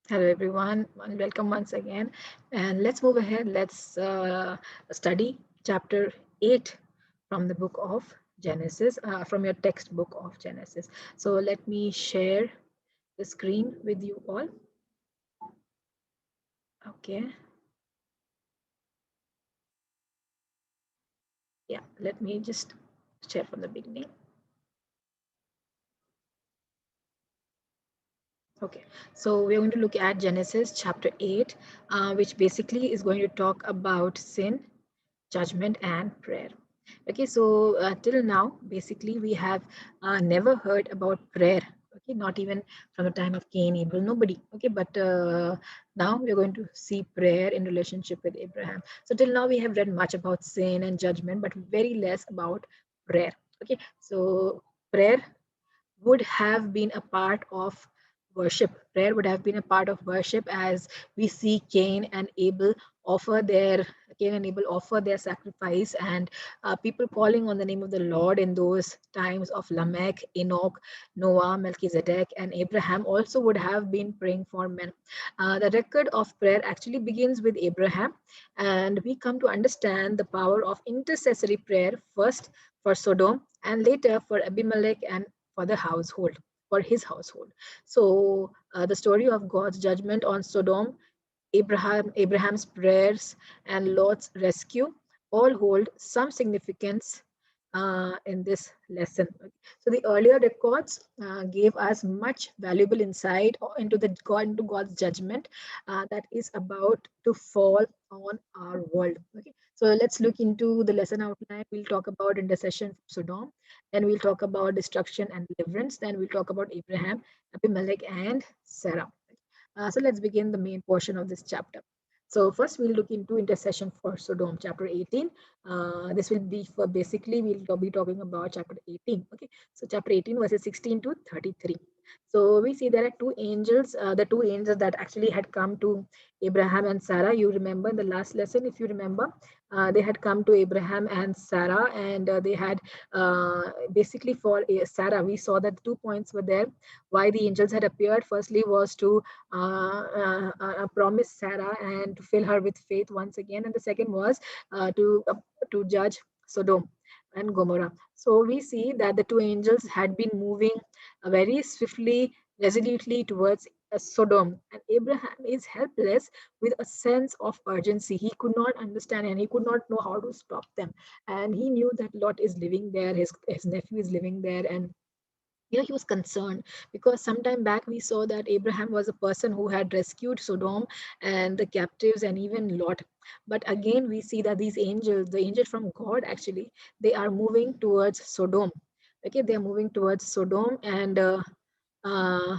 Hello, everyone, and welcome once again. And let's move ahead. Let's study chapter 8 from the book of Genesis, from your textbook of Genesis. So, let me share the screen with you all. Okay. Yeah, let me just share from the beginning. Okay, so we're going to look at Genesis chapter 8, which basically is going to talk about sin, judgment, and prayer. Okay, so till now, basically, we have never heard about prayer. Okay, not even from the time of Cain, Abel, nobody. Okay, but now we're going to see prayer in relationship with Abraham. So till now, we have read much about sin and judgment, but very less about prayer. Okay, so prayer would have been a part of worship. Prayer would have been a part of worship as we see Cain and Abel offer their sacrifice, and people calling on the name of the Lord in those times of Lamech, Enoch, Noah, Melchizedek, and Abraham also would have been praying for men. The record of prayer actually begins with Abraham, and we come to understand the power of intercessory prayer first for Sodom and later for Abimelech and for the household, for his household. So the story of God's judgment on Sodom, Abraham's prayers, and Lot's rescue all hold some significance in this lesson. So the earlier records gave us much valuable insight into God's judgment that is about to fall on our world. Okay, so let's look into the lesson outline. We'll talk about intercession for Sodom, then we'll talk about destruction and deliverance, then we'll talk about Abraham, Abimelech, and Sarah. So let's begin the main portion of this chapter. So first we'll look into intercession for Sodom, chapter 18. This will be for basically we'll be talking about chapter 18. Okay, so chapter 18 verses 16 to 33. So we see there are two angels, the two angels that actually had come to Abraham and Sarah. You remember the last lesson, if you remember, they had come to Abraham and Sarah, and they had basically for Sarah, we saw that 2 points were there. Why the angels had appeared? Firstly, was to promise Sarah and to fill her with faith once again, and the second was to judge Sodom and Gomorrah. So we see that the two angels had been moving very swiftly, resolutely towards Sodom, and Abraham is helpless with a sense of urgency. He could not understand and he could not know how to stop them. And he knew that Lot is living there, his nephew is living there, and he was concerned because sometime back we saw that Abraham was a person who had rescued Sodom and the captives and even Lot. But again we see that these angels, the angels from God, actually they are moving towards Sodom. Okay, they are moving towards Sodom, and uh,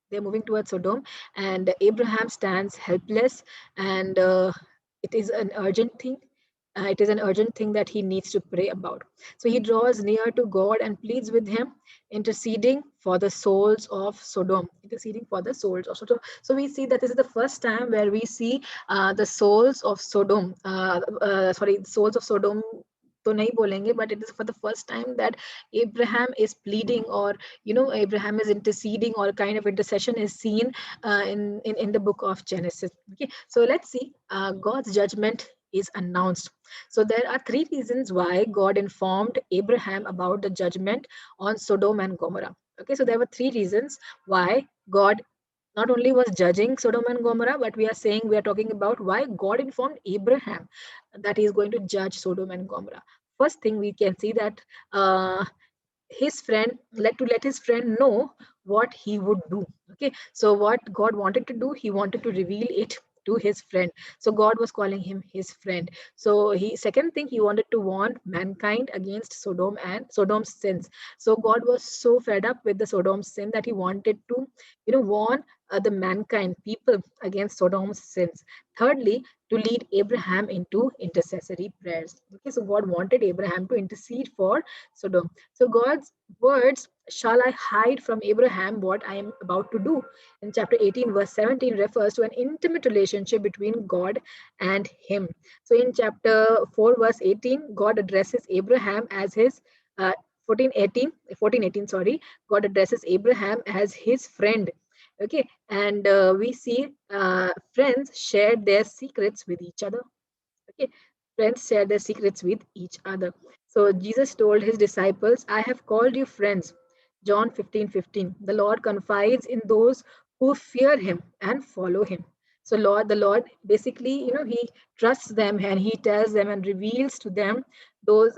they're moving towards Sodom, and Abraham stands helpless, and it is an urgent thing. It is an urgent thing that he needs to pray about. So he draws near to God and pleads with him, interceding for the souls of Sodom. Interceding for the souls of Sodom. So we see that this is the first time where we see the souls of Sodom. Souls of Sodom. तो नहीं बोलेंगे, but it is for the first time that Abraham is pleading, or Abraham is interceding, or kind of intercession is seen in the book of Genesis. Okay, so let's see. God's judgment is announced. So there are three reasons why God informed Abraham about the judgment on Sodom and Gomorrah. Okay, so there were three reasons why God not only was judging Sodom and Gomorrah, but we are talking about why God informed Abraham that he is going to judge Sodom and Gomorrah. First thing we can see that his friend let his friend know what he would do. Okay, so what God wanted to do, he wanted to reveal it to his friend. So God was calling him his friend. So he second thing, he wanted to warn mankind against Sodom and Sodom's sins. So God was so fed up with the Sodom's sin that he wanted to warn the mankind people against Sodom's sins. Thirdly, to lead Abraham into intercessory prayers. Okay, so God wanted Abraham to intercede for Sodom. So God's words, shall I hide from Abraham what I am about to do? In chapter 18, verse 17 refers to an intimate relationship between God and him. So in chapter 4, verse 18, God addresses Abraham as his 14:18, sorry, God addresses Abraham as his friend. Okay, and we see friends shared their secrets with each other. Okay, friends share their secrets with each other. So Jesus told his disciples, I have called you friends. John 15:15. The Lord confides in those who fear him and follow him. So the Lord basically, he trusts them and he tells them and reveals to them those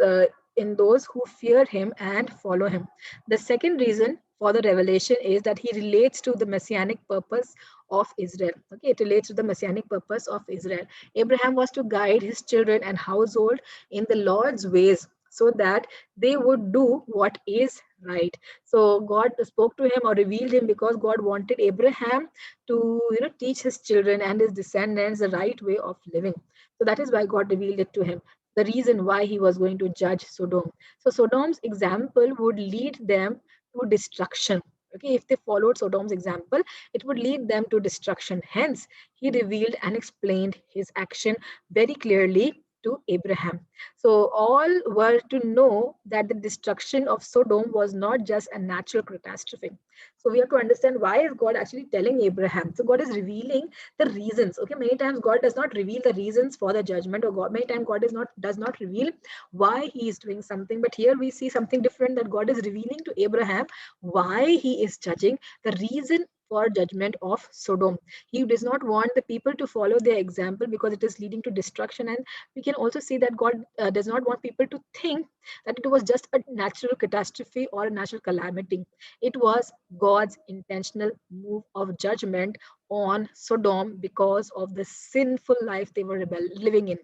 in those who fear him and follow him. The second reason for the revelation is that he relates to the messianic purpose of Israel. Okay, it relates to the messianic purpose of Israel. Abraham was to guide his children and household in the Lord's ways so that they would do what is right. So God spoke to him or revealed him because God wanted Abraham to teach his children and his descendants the right way of living. So that is why God revealed it to him. The reason why he was going to judge Sodom. So Sodom's example would lead them to destruction. Okay, if they followed Sodom's example, it would lead them to destruction. Hence, he revealed and explained his action very clearly to Abraham. So, all were to know that the destruction of Sodom was not just a natural catastrophe. So, we have to understand why is God actually telling Abraham. So, God is revealing the reasons. Okay, many times God does not reveal the reasons for the judgment, or God many times God does not reveal why He is doing something. But here we see something different, that God is revealing to Abraham why He is judging, the reason for judgment of Sodom. He does not want the people to follow their example because it is leading to destruction. And we can also see that God does not want people to think that it was just a natural catastrophe or a natural calamity. It was God's intentional move of judgment on Sodom because of the sinful life they were living in.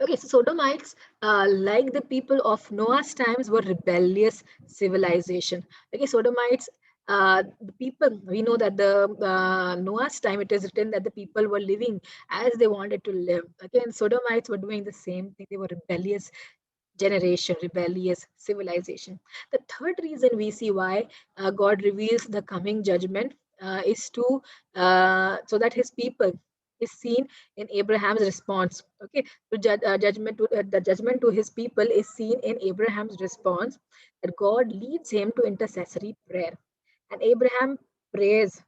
Okay, so Sodomites, like the people of Noah's times, were rebellious civilization. Okay, Sodomites, the people, we know that the Noah's time, it is written that the people were living as they wanted to live. Okay, and Sodomites were doing the same thing. They were rebellious generation, rebellious civilization. The third reason we see why God reveals the coming judgment is to so that His people is seen in Abraham's response. Okay, to the judgment to His people is seen in Abraham's response, that God leads him to intercessory prayer, and Abraham prays,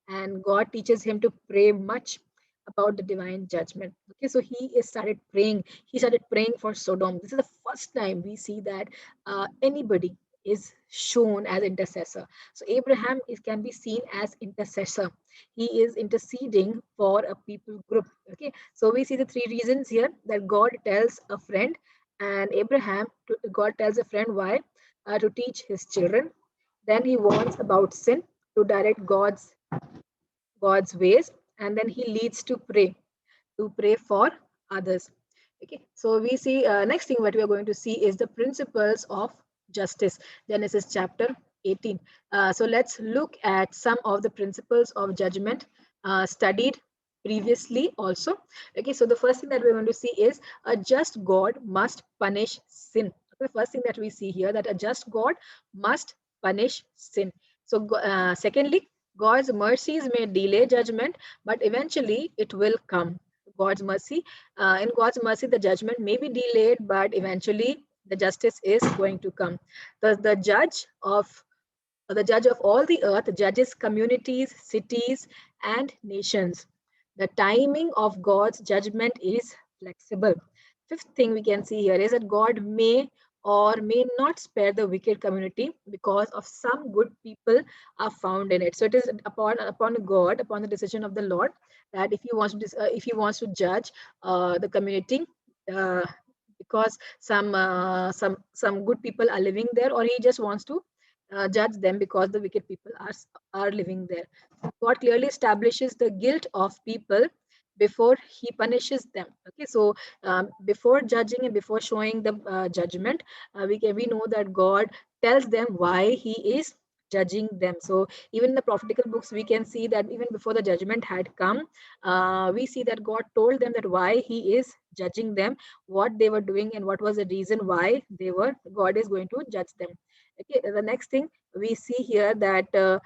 and God teaches him to pray much about the divine judgment. Okay, so started praying. He started praying for Sodom. This is the first time we see that anybody is shown as intercessor. So Abraham can be seen as intercessor. He is interceding for a people group. Okay, so we see the three reasons here, that God tells a friend, and God tells a friend why, to teach his children. Then he warns about sin, to direct God's ways, and then he leads to pray for others. Okay, so we see next thing what we are going to see is the principles of justice. Genesis chapter 18. So let's look at some of the principles of judgment studied previously also. Okay, so the first thing that we're going to see is a just God must punish sin. The first thing that we see here, that a just God must punish sin. So secondly, God's mercies may delay judgment, but eventually it will come. God's mercy, in God's mercy, the judgment may be delayed, but eventually the justice is going to come. The judge of all the earth judges communities, cities, and nations. The timing of God's judgment is flexible. Fifth thing we can see here is that God may or may not spare the wicked community because of some good people are found in it. So it is upon God, upon the decision of the Lord, that if He wants to judge the community. Uh, because some good people are living there, or He just wants to judge them because the wicked people are living there. God clearly establishes the guilt of people before He punishes them. Okay, so before judging and before showing the judgment, we know that God tells them why He is judging them. So even in the prophetical books, we can see that even before the judgment had come, we see that God told them that why He is judging them, what they were doing, and what was the reason why God is going to judge them. Okay, the next thing we see here, that the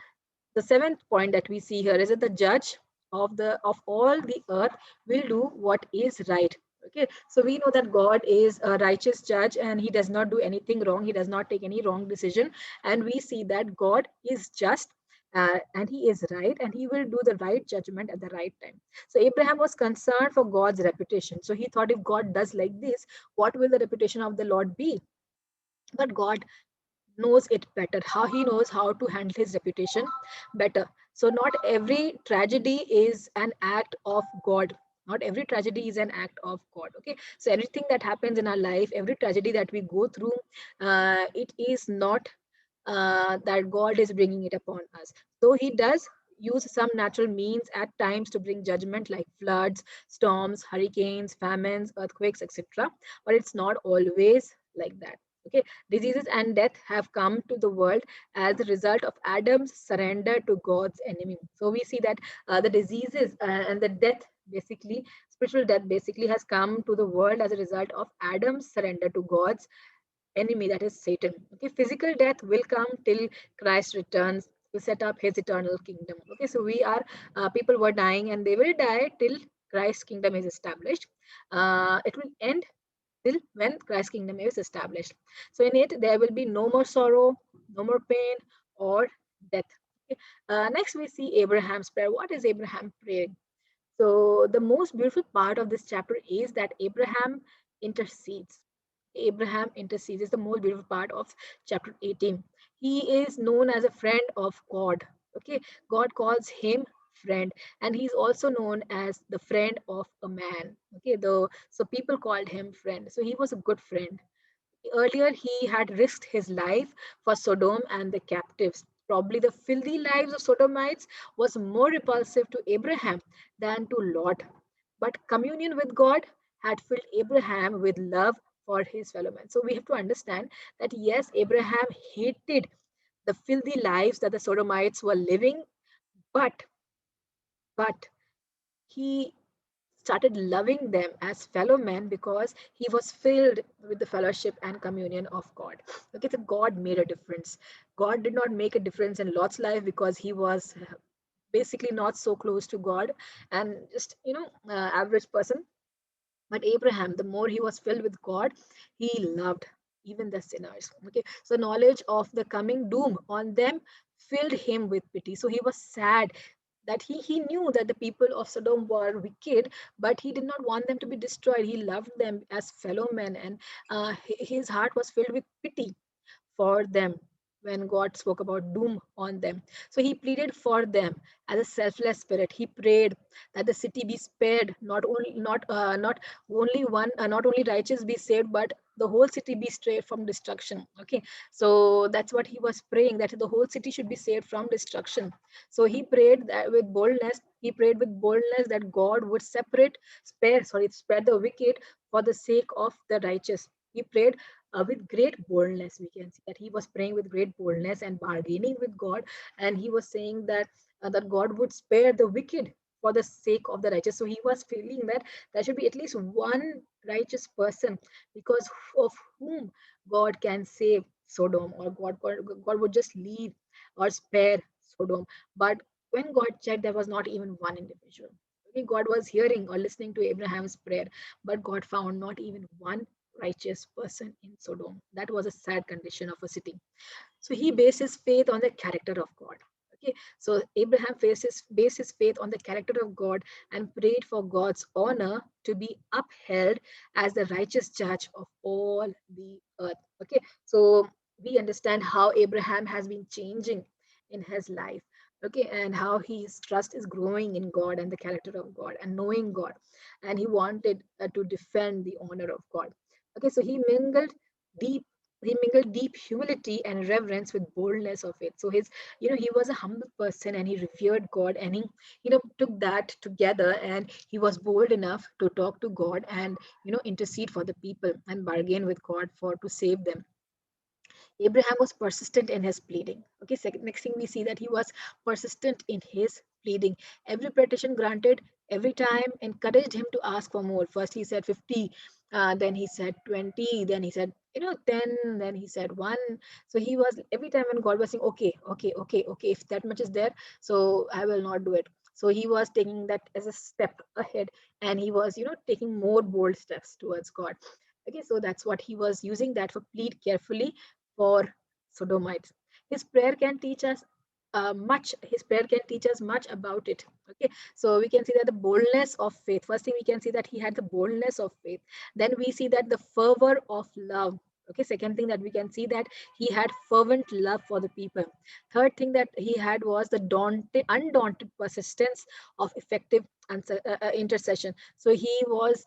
seventh point that we see here is that the judge of all the earth will do what is right. Okay, so we know that God is a righteous judge and He does not do anything wrong. He does not take any wrong decision, and we see that God is just, and he is right, and he will do the right judgment at the right time. So Abraham was concerned for God's reputation. So he thought, if God does like this, what will the reputation of the Lord be? But God knows it better. How he knows how to handle his reputation better. So not every tragedy is an act of God. Not every tragedy is an act of God. Okay. So everything that happens in our life, every tragedy that we go through, it is not that God is bringing it upon us. Though he does use some natural means at times to bring judgment, like floods, storms, hurricanes, famines, earthquakes, etc. But it's not always like that. Okay, diseases and death have come to the world as a result of Adam's surrender to God's enemy. So we see that the diseases and the death, basically, spiritual death, basically has come to the world as a result of Adam's surrender to God's enemy, that is Satan. Okay, physical death will come till Christ returns to set up his eternal kingdom. Okay, so we are people were dying and they will die till Christ's kingdom is established. It will end till when Christ's kingdom is established. So in it, there will be no more sorrow, no more pain or death. Okay. Next, we see Abraham's prayer. What is Abraham praying? So the most beautiful part of this chapter is that Abraham intercedes. Abraham intercedes is the most beautiful part of chapter 18. He is known as a friend of God. Okay, God calls him friend, and he's also known as the friend of a man. Okay, though so people called him friend. So he was a good friend. Earlier, he had risked his life for Sodom and the captives. Probably the filthy lives of Sodomites was more repulsive to Abraham than to Lot. But communion with God had filled Abraham with love for his fellow men. So we have to understand that yes, Abraham hated the filthy lives that the Sodomites were living, but but he started loving them as fellow men because he was filled with the fellowship and communion of God. Okay, so God made a difference. God did not make a difference in Lot's life because he was basically not so close to God and just, average person. But Abraham, the more he was filled with God, he loved even the sinners. Okay, so knowledge of the coming doom on them filled him with pity. So he was sad that he knew that the people of Sodom were wicked, but he did not want them to be destroyed. He loved them as fellow men, and his heart was filled with pity for them when God spoke about doom on them. So he pleaded for them as a selfless spirit. He prayed that the city be spared, not only righteous be saved, but the whole city be saved from destruction. Okay, so that's what he was praying, that the whole city should be saved from destruction. So he prayed that with boldness. He prayed with boldness that God would spare the wicked for the sake of the righteous. He prayed with great boldness. We can see that he was praying with great boldness and bargaining with God, and he was saying that God would spare the wicked for the sake of the righteous. So he was feeling that there should be at least one righteous person because of whom God can save Sodom, or God would just leave or spare Sodom. But when God checked, there was not even one individual. Okay, God was hearing or listening to Abraham's prayer, but God found not even one righteous person in Sodom. That was a sad condition of a city. So he based his faith on the character of God. Okay, so Abraham based his faith on the character of God and prayed for God's honor to be upheld as the righteous judge of all the earth. Okay, so we understand how Abraham has been changing in his life. Okay, and how his trust is growing in God and the character of God and knowing God, and he wanted to defend the honor of God. Okay, so deep he mingled deep humility and reverence with boldness of it. So he was a humble person and he revered God, and he, took that together, and he was bold enough to talk to God and, intercede for the people and bargain with God for to save them. Abraham was persistent in his pleading. Okay, second, next thing we see that he was persistent in his pleading. Every petition granted, every time encouraged him to ask for more. First he said 50, then he said 20, then he said, 10, then he said 1. So he was, every time when God was saying, okay, okay, okay, okay, if that much is there, so I will not do it. So he was taking that as a step ahead, and he was, taking more bold steps towards God. Okay, so that's what he was using that for plead carefully for Sodomites. His prayer can teach us much. His prayer can teach us much about it. Okay, so we can see that the boldness of faith. First thing we can see that he had the boldness of faith. Then we see that the fervor of love. Okay, second thing that we can see that he had fervent love for the people. Third thing that he had was the undaunted persistence of effective intercession. So he was,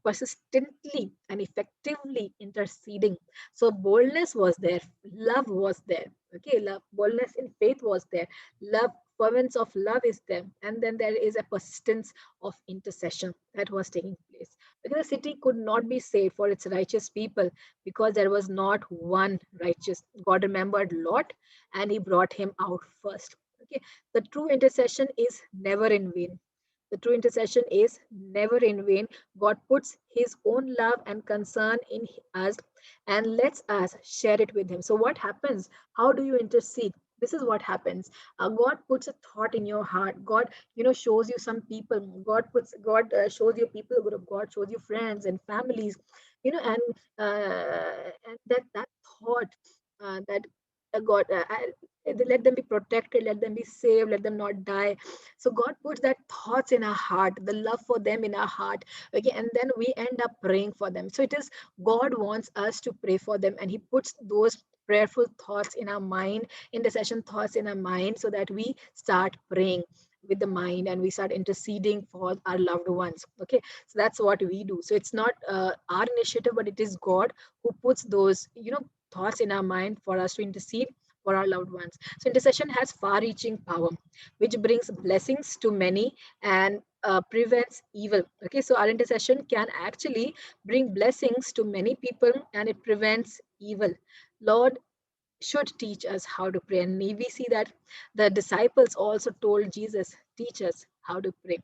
persistently and effectively interceding. So boldness was there, love was there. Okay, love, boldness in faith was there, love, fervence of love is there, and then there is a persistence of intercession that was taking place. Because the city could not be saved for its righteous people, because there was not one righteous. God remembered Lot, and he brought him out first. Okay, the true intercession is never in vain. The true intercession is never in vain. God puts his own love and concern in us and lets us share it with him. So what happens? How do you intercede? This is what happens. God puts a thought in your heart. God, shows you some people. God shows you people. God shows you friends and families. And that thought, that God, let them be protected, let them be saved, let them not die. So God puts that thoughts in our heart, the love for them in our heart. Okay, and then we end up praying for them. So it is, God wants us to pray for them, and he puts those prayerful thoughts in our mind, intercession thoughts in our mind, so that we start praying with the mind, and we start interceding for our loved ones. Okay, so that's what we do. So it's not our initiative, but it is God who puts those, thoughts in our mind for us to intercede for our loved ones. So intercession has far-reaching power, which brings blessings to many and prevents evil. Okay, so our intercession can actually bring blessings to many people, and it prevents evil. Lord should teach us how to pray, and we see that the disciples also told Jesus, teach us how to pray.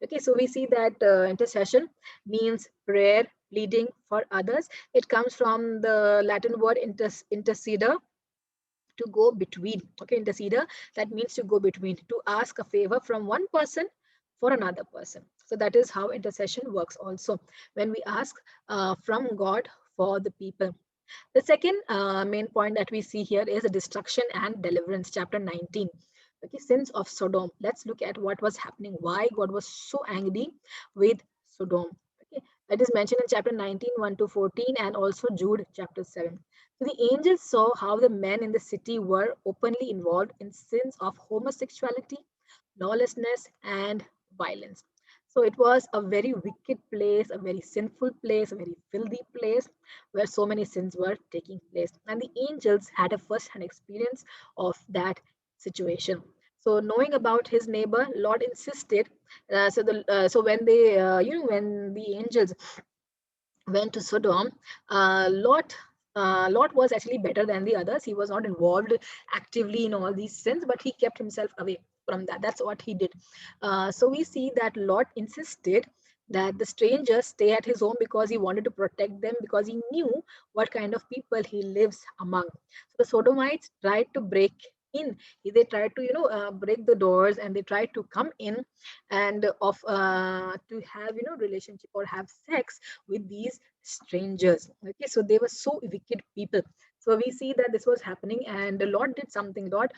Okay, so we see that intercession means prayer, pleading for others. It comes from the Latin word interceder, to go between. Okay, interceder, that means to go between, to ask a favor from one person for another person. So that is how intercession works also, when we ask from God for the people. The second main point that we see here is the destruction and deliverance, chapter 19. Okay, sins of Sodom. Let's look at what was happening, why God was so angry with Sodom. Okay, that is mentioned in chapter 19, 1 to 14, and also Jude chapter 7. So the angels saw how the men in the city were openly involved in sins of homosexuality, lawlessness, and violence. So it was a very wicked place, a very sinful place, a very filthy place, where so many sins were taking place. And the angels had a first hand experience of that situation. So knowing about his neighbor, Lord insisted. So when they, when the angels went to Sodom, Lot was actually better than the others. He was not involved actively in all these sins, but he kept himself away from that. That's what he did. So we see that Lot insisted that the strangers stay at his home, because he wanted to protect them, because he knew what kind of people he lives among. So the Sodomites tried to break in. They tried to, break the doors, and they tried to come in, and to have, relationship or have sex with these strangers. Okay, so they were so wicked people. So we see that this was happening, and the Lord did something. Lord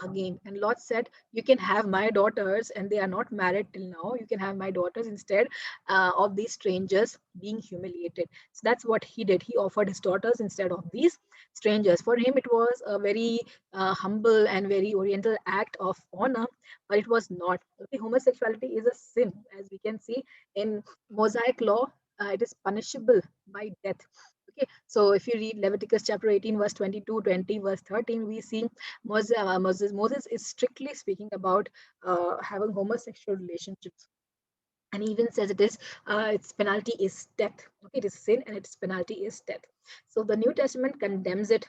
bargained, and Lord said, you can have my daughters, and they are not married till now. You can have my daughters instead of these strangers being humiliated. So that's what he did. He offered his daughters instead of these strangers. For him, it was a very humble and very oriental act of honor, but it was not. Okay, homosexuality is a sin, as we can see in Mosaic law. It is punishable by death. Okay, so if you read Leviticus chapter 18, verse 22, 20, verse 13, we see Moses is strictly speaking about having homosexual relationships. And he even says its penalty is death. Okay, it is sin, and its penalty is death. So the New Testament condemns it,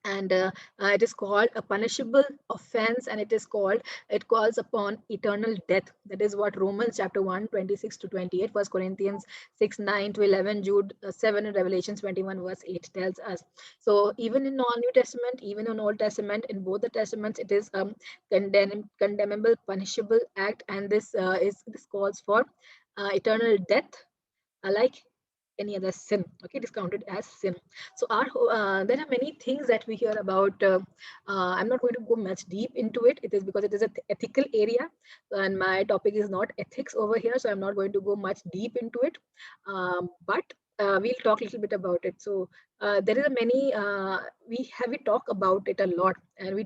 and it is called a punishable offense, and it calls upon eternal death. That is what Romans chapter 1, 26 to 28, First Corinthians 6, 9 to 11, Jude 7, and Revelation 21 verse 8 tells us. So even in New Testament, even in Old Testament, in both the testaments, it is condemnable, punishable act, and this calls for eternal death, like any other sin. Okay, it is counted as sin. So there are many things that we hear about. I'm not going to go much deep into it. It is because it is an ethical area, and my topic is not ethics over here, so I'm not going to go much deep into it. But we'll talk a little bit about it. So there is a many we talk about it a lot, and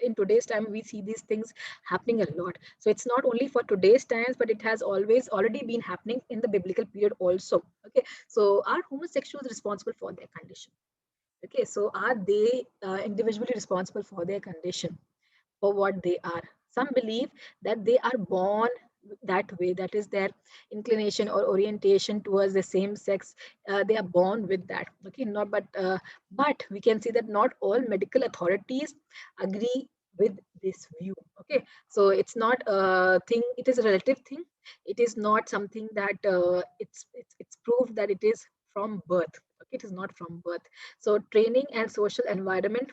in today's time we see these things happening a lot. So it's not only for today's times, but it has always already been happening in the biblical period also. Okay, so are homosexuals responsible for their condition? Okay, so are they individually responsible for their condition, for what they are? Some believe that they are born that way, that is their inclination or orientation towards the same sex. They are born with that. Okay, not but we can see that not all medical authorities agree with this view. Okay, so it's not a thing; it is a relative thing. It is not something that it's proved that it is from birth. Okay, it is not from birth. So training and social environment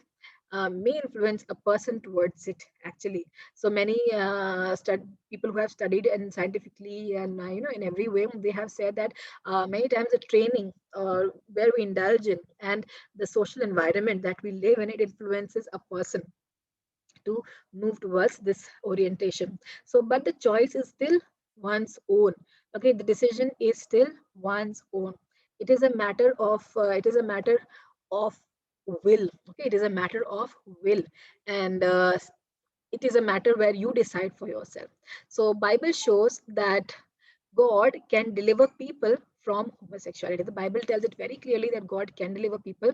may influence a person towards it, actually. So many people who have studied and scientifically and in every way, they have said that many times the training where we indulge in and the social environment that we live in, it influences a person to move towards this orientation. So, but the choice is still one's own. Okay, the decision is still one's own. It is a matter of will. Okay, it is a matter of will, and it is a matter where you decide for yourself. So Bible shows that God can deliver people from homosexuality. The Bible tells it very clearly that God can deliver people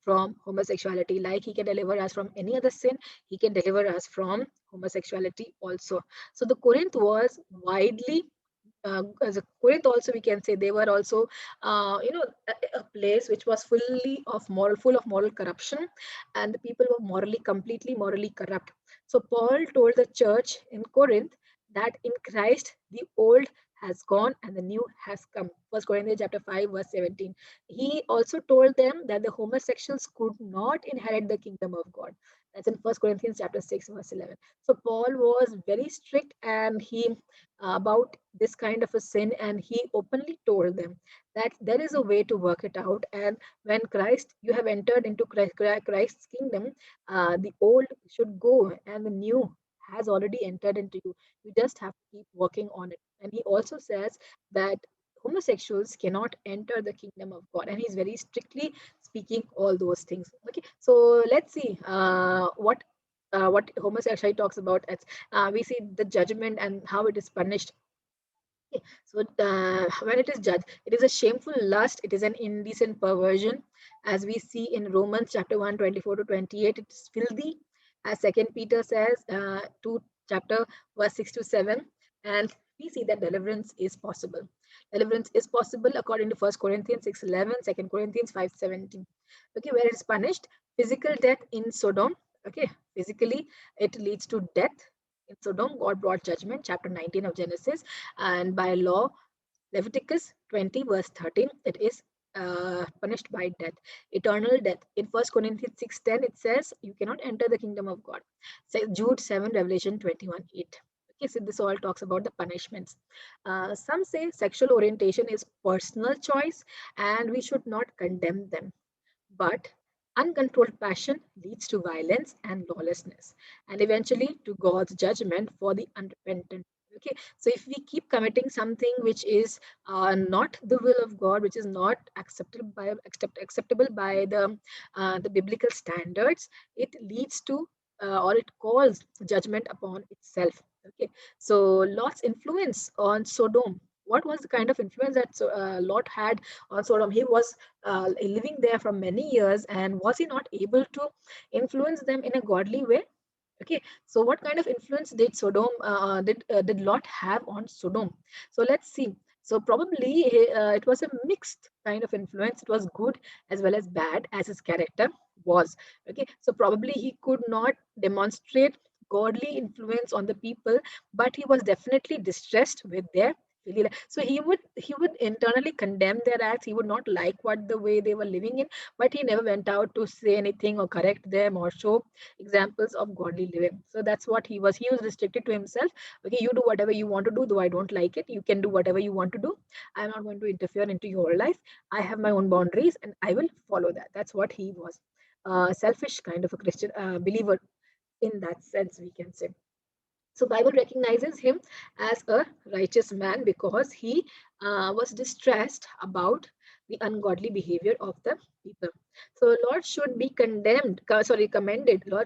from homosexuality. Like he can deliver us from any other sin, he can deliver us from homosexuality also. So the Corinth was widely as a Corinth also, we can say they were also a place which was full of moral corruption, and the people were completely morally corrupt. So Paul told the church in Corinth that in Christ the old has gone and the new has come. First Corinthians chapter 5 verse 17. He also told them that the homosexuals could not inherit the kingdom of God. That's in First Corinthians chapter 6 verse 11. So Paul was very strict, and he about this kind of a sin, and he openly told them that there is a way to work it out. And when Christ you have entered into Christ's kingdom, the old should go and the new has already entered into you. You just have to keep working on it. And he also says that homosexuals cannot enter the kingdom of God, and he's very strictly speaking all those things. Okay, so let's see what homosexuality talks about. We see the judgment and how it is punished. Okay, so when it is judged, it is a shameful lust, it is an indecent perversion, as we see in Romans chapter 1, 24 to 28. It is filthy, as Second Peter says, 2 chapter verse 6 to 7. And we see that deliverance is possible. Deliverance is possible according to First Corinthians 6:11, 2 Corinthians 5:17. Okay, where it is punished, physical death in Sodom. Okay, physically it leads to death. In Sodom, God brought judgment, chapter 19 of Genesis, and by law, Leviticus 20, verse 13, it is punished by death, eternal death. In First Corinthians 6:10, it says, you cannot enter the kingdom of God. So Jude 7, Revelation 21:8. Okay, so this all talks about the punishments. Some say sexual orientation is personal choice and we should not condemn them. But uncontrolled passion leads to violence and lawlessness, and eventually to God's judgment for the unrepentant. Okay, so if we keep committing something which is not the will of God, which is not acceptable by the biblical standards, it leads to or it calls judgment upon itself. Okay, so Lot's influence on Sodom. What was the kind of influence that Lot had on Sodom? He was living there for many years, and was he not able to influence them in a godly way? Okay, so what kind of influence did did Lot have on Sodom? So let's see. So probably it was a mixed kind of influence. It was good as well as bad, as his character was. Okay, so probably he could not demonstrate godly influence on the people, but he was definitely distressed with their So he would internally condemn their acts. He would not like what the way they were living in, but he never went out to say anything or correct them or show examples of godly living. So that's what he was. He was restricted to himself. Okay, you do whatever you want to do, though I don't like it. You can do whatever you want to do. I'm not going to interfere into your life. I have my own boundaries and I will follow that. That's what he was. Selfish kind of a Christian believer in that sense, we can say. So Bible recognizes him as a righteous man because he was distressed about the ungodly behavior of the people. So Lord should be commended. Lord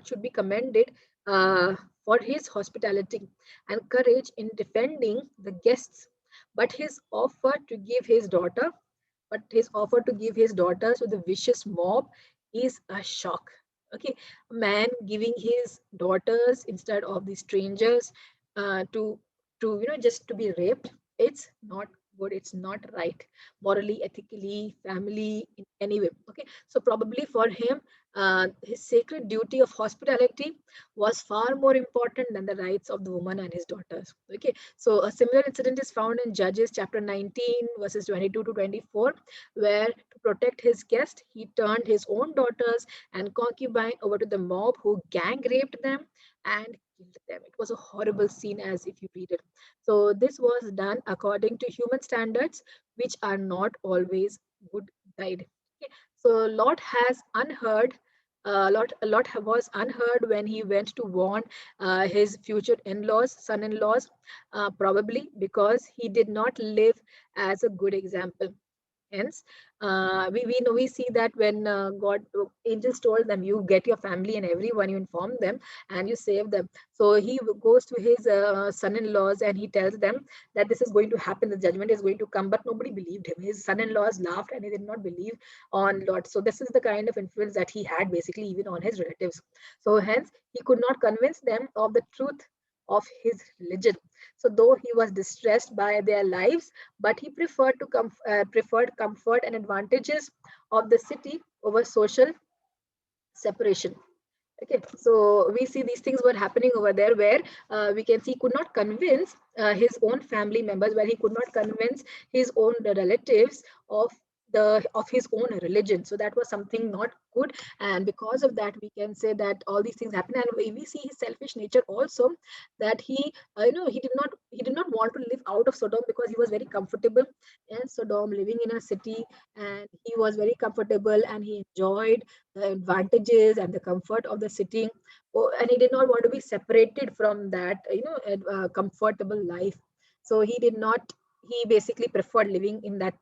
should be commended uh, for his hospitality and courage in defending the guests. But his offer to give his daughter to the vicious mob is a shock. Okay, a man giving his daughters instead of the strangers to just to be raped. It's not good. It's not right, morally, ethically, family, in any way. Okay, so probably for him, his sacred duty of hospitality was far more important than the rights of the woman and his daughters. Okay, so a similar incident is found in Judges chapter 19, verses 22 to 24, where to protect his guest, he turned his own daughters and concubine over to the mob who gang raped them and killed them. It was a horrible scene as if you read it. So this was done according to human standards, which are not always good guide. Okay. So Lot has unheard. Lot was unheard when he went to warn his future in-laws, son-in-laws, probably because he did not live as a good example. Hence, we know, we see that when God angels told them, you get your family and everyone, you inform them and you save them. So he goes to his son-in-laws and he tells them that this is going to happen, the judgment is going to come, but nobody believed him. His son-in-laws laughed and he did not believe on Lot. So this is the kind of influence that he had basically even on his relatives. So hence he could not convince them of the truth of his religion. So though he was distressed by their lives, but he preferred comfort and advantages of the city over social separation. Okay, so we see these things were happening over there where we can see he could not convince his own family members, where he could not convince his own relatives of his own religion. So that was something not good, and because of that, we can say that all these things happen. And we see his selfish nature also, that he did not want to live out of Sodom because he was very comfortable in Sodom, living in a city, and he was very comfortable and he enjoyed the advantages and the comfort of the city. Oh, and he did not want to be separated from that comfortable life. So he basically preferred living in that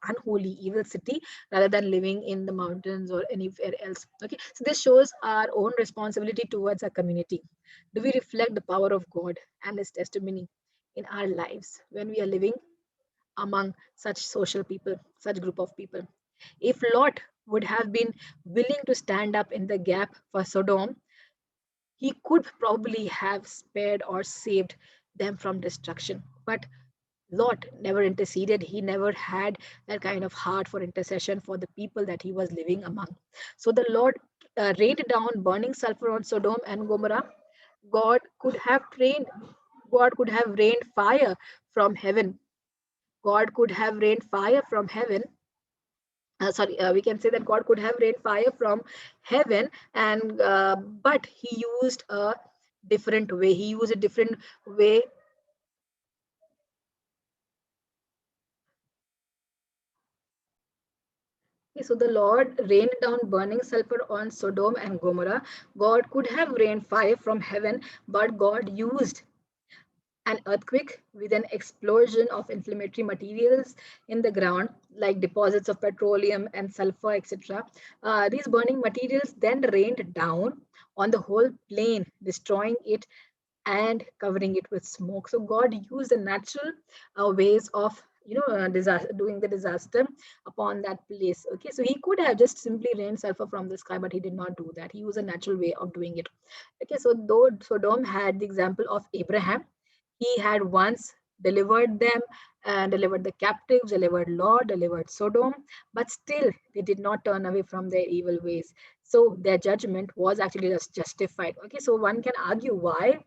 unholy evil city rather than living in the mountains or anywhere else. Okay, so this shows our own responsibility towards our community. Do we reflect the power of God and his testimony in our lives when we are living among such social people, such group of people? If Lot would have been willing to stand up in the gap for Sodom, he could probably have spared or saved them from destruction. But Lot never interceded. He never had that kind of heart for intercession for the people that he was living among. So the Lord rained down burning sulfur on Sodom and Gomorrah. God could have rained. God could have rained fire from heaven. God could have rained fire from heaven. We can say that God could have rained fire from heaven, and but he used a different way. He used a different way. Okay, so the Lord rained down burning sulfur on Sodom and Gomorrah. God could have rained fire from heaven, but God used an earthquake with an explosion of inflammatory materials in the ground, like deposits of petroleum and sulfur, etc. These burning materials then rained down on the whole plain, destroying it and covering it with smoke. So God used the natural ways of disaster, doing the disaster upon that place. Okay, so he could have just simply rained sulfur from the sky, but he did not do that. He used a natural way of doing it. Okay, so though Sodom had the example of Abraham, he had once delivered them and delivered the captives, delivered Lot, delivered Sodom, but still they did not turn away from their evil ways. So their judgment was actually just justified. Okay, so one can argue why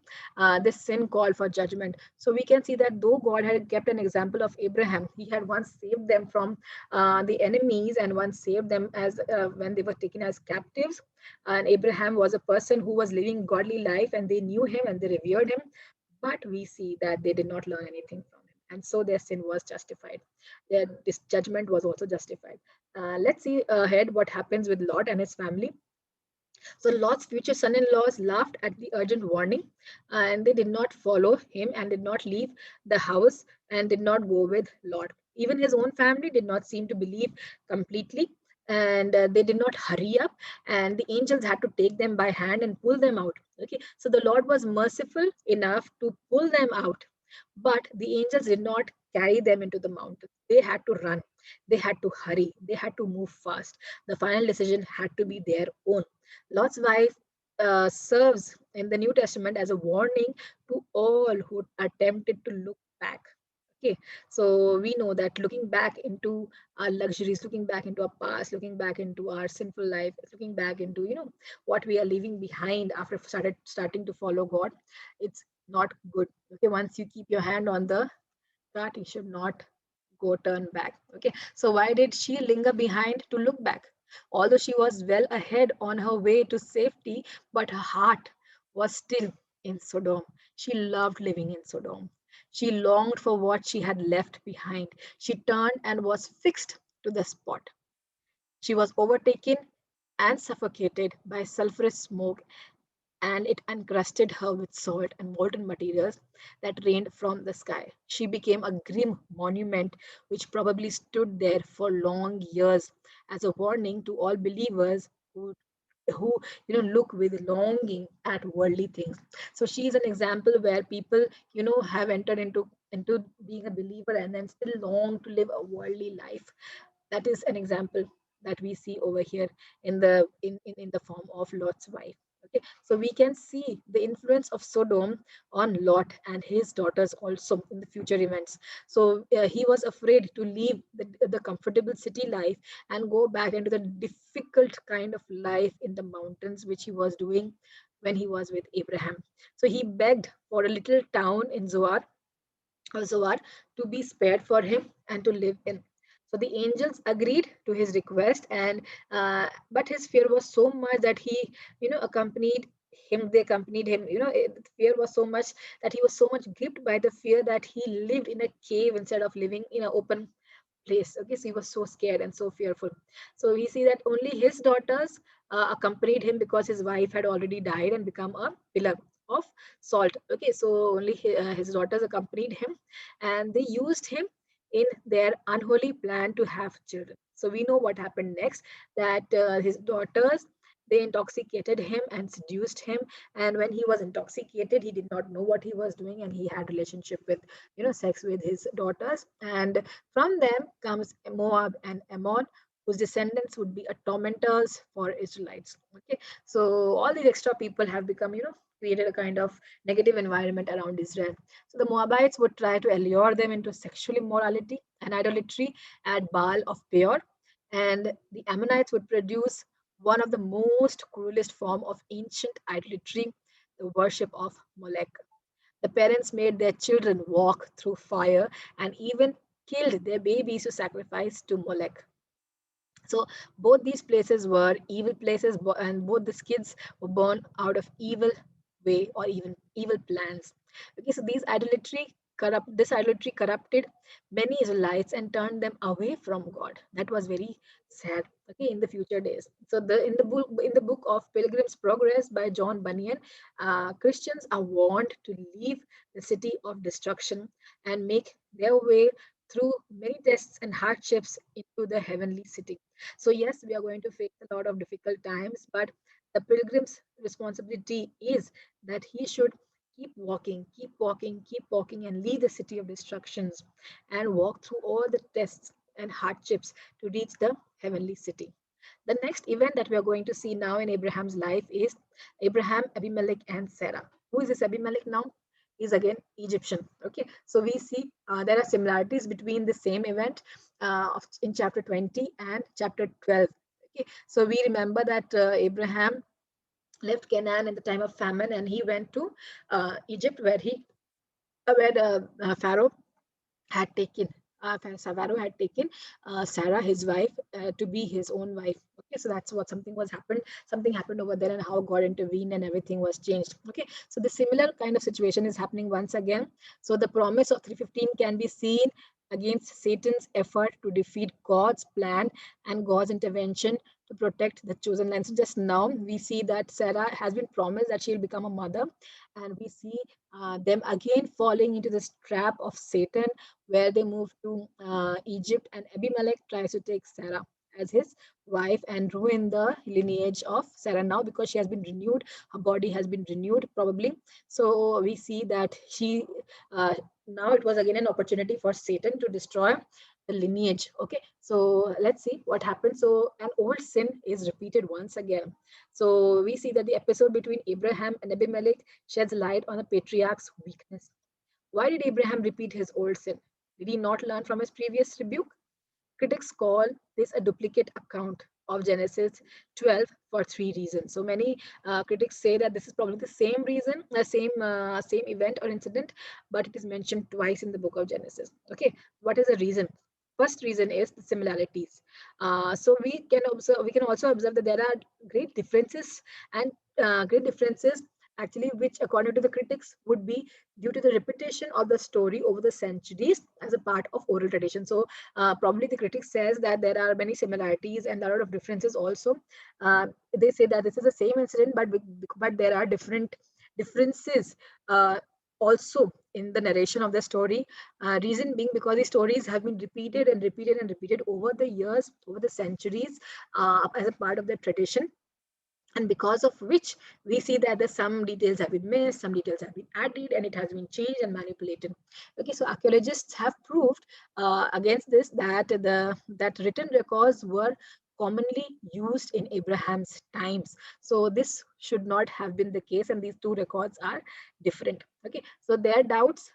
this sin called for judgment. So we can see that though God had kept an example of Abraham, he had once saved them from the enemies and once saved them as when they were taken as captives. And Abraham was a person who was living godly life, and they knew him and they revered him. But we see that they did not learn anything from him, and so their sin was justified. Their this judgment was also justified. Let's see ahead what happens with Lot and his family. So Lot's future son-in-laws laughed at the urgent warning, and they did not follow him and did not leave the house and did not go with Lot. Even his own family did not seem to believe completely, and they did not hurry up. And the angels had to take them by hand and pull them out. Okay, so the Lord was merciful enough to pull them out, but the angels did not carry them into the mountain. They had to run. They had to hurry. They had to move fast. The final decision had to be their own. Lot's wife serves in the New Testament as a warning to all who attempted to look back. Okay, so we know that looking back into our luxuries, looking back into our past, looking back into our sinful life, looking back into what we are leaving behind after starting to follow God, it's not good. Okay, once you keep your hand on the cart, you should not go turn back. Okay, so why did she linger behind to look back? Although she was well ahead on her way to safety, but her heart was still in Sodom. She loved living in Sodom. She longed for what she had left behind. She turned and was fixed to the spot. She was overtaken and suffocated by sulphurous smoke, and it encrusted her with salt and molten materials that rained from the sky. She became a grim monument which probably stood there for long years as a warning to all believers who look with longing at worldly things. So she is an example where people have entered into being a believer and then still long to live a worldly life. That is an example that we see over here in the form of Lot's wife. Okay, so we can see the influence of Sodom on Lot and his daughters also in the future events. So he was afraid to leave the comfortable city life and go back into the difficult kind of life in the mountains, which he was doing when he was with Abraham. So he begged for a little town in Zoar to be spared for him and to live in. So the angels agreed to his request, and but his fear was so much that he, accompanied him. They accompanied him. The fear was so much that he was so much gripped by the fear that he lived in a cave instead of living in an open place. Okay, so he was so scared and so fearful. So we see that only his daughters accompanied him because his wife had already died and become a pillar of salt. Okay, so only his daughters accompanied him, and they used him in their unholy plan to have children. So we know what happened next, that his daughters, they intoxicated him and seduced him, and when he was intoxicated he did not know what he was doing, and he had relationship with sex with his daughters. And from them comes Moab and Ammon, whose descendants would be a tormentors for Israelites. Okay, so all these extra people have become, created a kind of negative environment around Israel. So the Moabites would try to allure them into sexual immorality and idolatry at Baal of Peor, and the Ammonites would produce one of the most cruelest form of ancient idolatry, the worship of Molech. The parents made their children walk through fire and even killed their babies to sacrifice to Molech. So both these places were evil places, and both these kids were born out of evil way or even evil plans. Okay, so this idolatry corrupted many Israelites and turned them away from God. That was very sad. Okay, in the future days. So in the book of Pilgrim's Progress by John Bunyan, Christians are warned to leave the city of destruction and make their way through many tests and hardships into the heavenly city. So, yes, we are going to face a lot of difficult times, but the pilgrim's responsibility is that he should keep walking, keep walking, keep walking, and leave the city of destructions and walk through all the tests and hardships to reach the heavenly city. The next event that we are going to see now in Abraham's life is Abraham, Abimelech, and Sarah. Who is this Abimelech now? Is again Egyptian. Okay, so we see there are similarities between the same event in chapter 20 and chapter 12. Okay, so we remember that Abraham left Canaan in the time of famine, and he went to Egypt, where the Pharaoh had taken Savaro had taken Sarah, his wife, to be his own wife. Okay, so that's what something was happened. Something happened over there, and how God intervened, and everything was changed. Okay, so the similar kind of situation is happening once again. So the promise of 315 can be seen against Satan's effort to defeat God's plan and God's intervention to protect the chosen land. So just now we see that Sarah has been promised that she'll become a mother, and we see them again falling into this trap of Satan, where they move to Egypt, and Abimelech tries to take Sarah as his wife and ruin the lineage of Sarah now, because she has been renewed, her body has been renewed probably. So we see that uh, now it was again an opportunity for Satan to destroy the lineage. Okay, so let's see what happens. So an old sin is repeated once again. So we see that the episode between Abraham and Abimelech sheds light on the patriarch's weakness. Why did Abraham repeat his old sin? Did he not learn from his previous rebuke? Critics call this a duplicate account of Genesis 12 for three reasons. So many critics say that this is probably the same reason, the same event or incident, but it is mentioned twice in the book of Genesis. Okay, what is the reason? First reason is the similarities. So we can also observe that there are great differences and great differences actually, which according to the critics would be due to the repetition of the story over the centuries as a part of oral tradition. So probably the critic says that there are many similarities and there are a lot of differences also. They say that this is the same incident, but there are differences also in the narration of the story. Reason being because the stories have been repeated and repeated and repeated over the years, over the centuries, as a part of the tradition, and because of which we see that the some details have been missed, some details have been added, and it has been changed and manipulated. Okay, so archaeologists have proved against this that written records were commonly used in Abraham's times. So this should not have been the case, and these two records are different. Okay, so their doubts,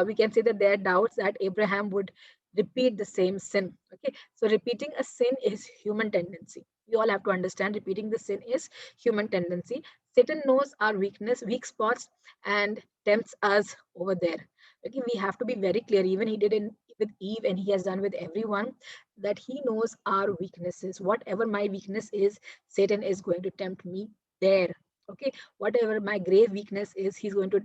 we can say that their doubts that Abraham would repeat the same sin. Okay, so repeating a sin is human tendency. We all have to understand repeating the sin is human tendency. Satan knows our weak spots, and tempts us over there. Okay, we have to be very clear. Even he did in with Eve, and he has done with everyone, that he knows our weaknesses. Whatever my weakness is, Satan is going to tempt me there. Okay, whatever my grave weakness is, he's going to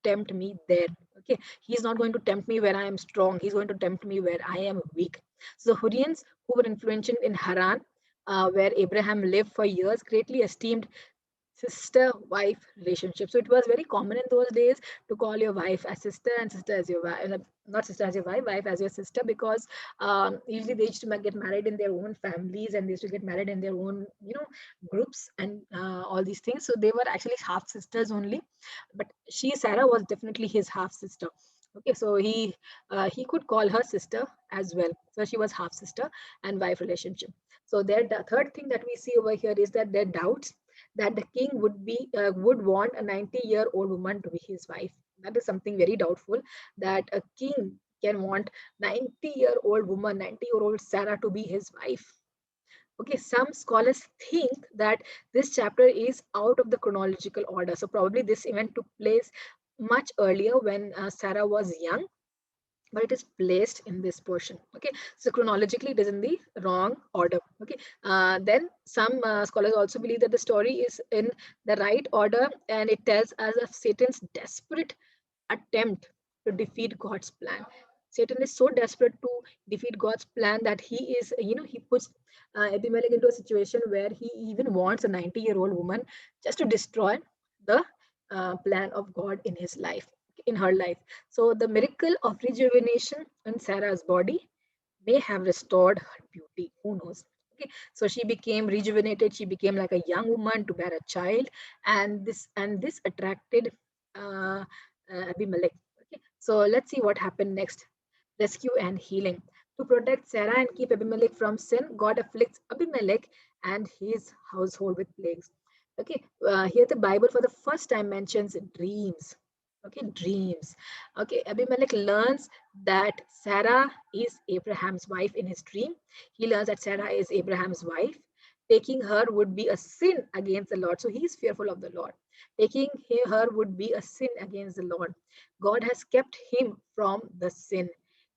tempt me there. Okay, he's not going to tempt me where I am strong, he's going to tempt me where I am weak. So the Hurrians, who were influential in Haran, where Abraham lived for years, greatly esteemed sister wife relationship. So it was very common in those days to call your wife as sister and sister as your wife, not sister as your wife as your sister, because usually they used to get married in their own families, and they used to get married in their own, groups, and all these things. So they were actually half sisters only, but Sarah was definitely his half sister. Okay, so he could call her sister as well. So she was half sister and wife relationship. So the third thing that we see over here is that their doubts that the king would want a 90-year-old woman to be his wife. That is something very doubtful, that a king can want 90-year-old woman, 90-year-old Sarah to be his wife. Okay, some scholars think that this chapter is out of the chronological order. So probably this event took place much earlier when Sarah was young, but it is placed in this portion. Okay, so chronologically it is in the wrong order. Okay, then some scholars also believe that the story is in the right order, and it tells us of Satan's desperate attempt to defeat God's plan. Satan is so desperate to defeat God's plan that he puts Abimelech into a situation where he even wants a 90-year-old woman just to destroy the plan of God in his life, in her life. So the miracle of rejuvenation in Sarah's body may have restored her beauty. Who knows? Okay, so she became rejuvenated. She became like a young woman to bear a child, and this attracted uh, Abimelech. Okay, so let's see what happened next. Rescue and healing. To protect Sarah and keep Abimelech from sin, God afflicts Abimelech and his household with plagues. Okay, here the Bible for the first time mentions dreams. Okay, dreams. Okay, Abimelech learns that Sarah is Abraham's wife in his dream. He learns that Sarah is Abraham's wife. Taking her would be a sin against the Lord. So he is fearful of the Lord. Taking her would be a sin against the Lord. God has kept him from the sin.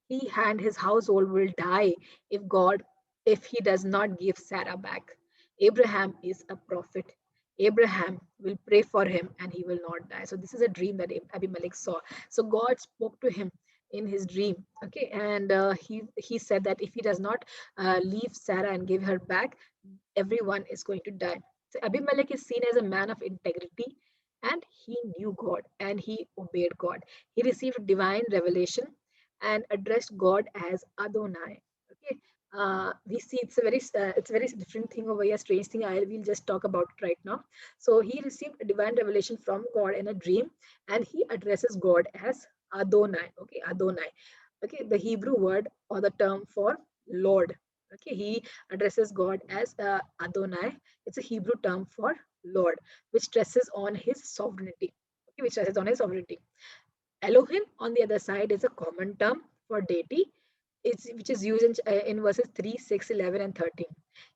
He and his household will die if he does not give Sarah back. Abraham is a prophet. Abraham will pray for him and he will not die. So this is a dream that Abimelech saw. So God spoke to him in his dream. Okay, and he said that if he does not leave Sarah and give her back, everyone is going to die. So Abimelech is seen as a man of integrity, and he knew God and he obeyed God. He received divine revelation and addressed God as Adonai. Okay, we see it's a very different thing over here, strange thing. I will just talk about it right now. So he received a divine revelation from God in a dream, and he addresses God as Adonai. Okay, Adonai. Okay, the Hebrew word or the term for Lord. Okay, he addresses God as Adonai. It's a Hebrew term for Lord, which stresses on his sovereignty. Okay, which stresses on his sovereignty. Elohim, on the other side, is a common term for deity, which is used in verses 3, 6, 11, and 13.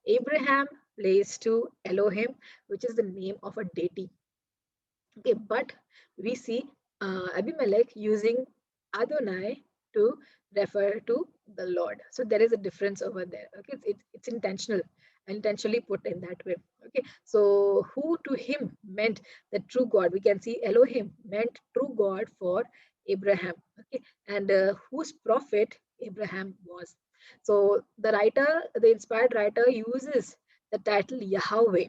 Abraham plays to Elohim, which is the name of a deity. Okay, but we see Abimelech using Adonai to refer to the Lord. So there is a difference over there. Okay, it's intentional, intentionally put in that way. Okay, so who to him meant the true God. We can see Elohim meant true God for Abraham. Okay, and whose prophet Abraham was. So the inspired writer uses the title Yahweh,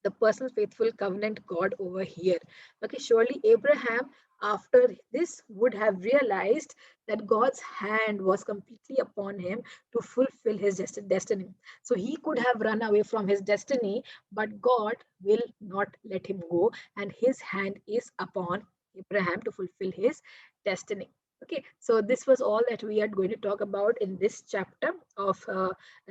the personal faithful covenant God over here. Okay, surely Abraham, after this, would have realized that God's hand was completely upon him to fulfill his destiny. So he could have run away from his destiny, but God will not let him go, and his hand is upon Abraham to fulfill his destiny. Okay, so this was all that we are going to talk about in this chapter of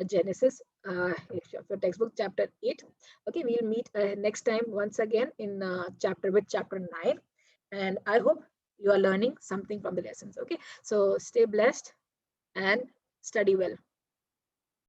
Genesis, for textbook chapter 8. Okay, we'll meet next time once again in chapter 9, and I hope you are learning something from the lessons. Okay, so stay blessed and study well.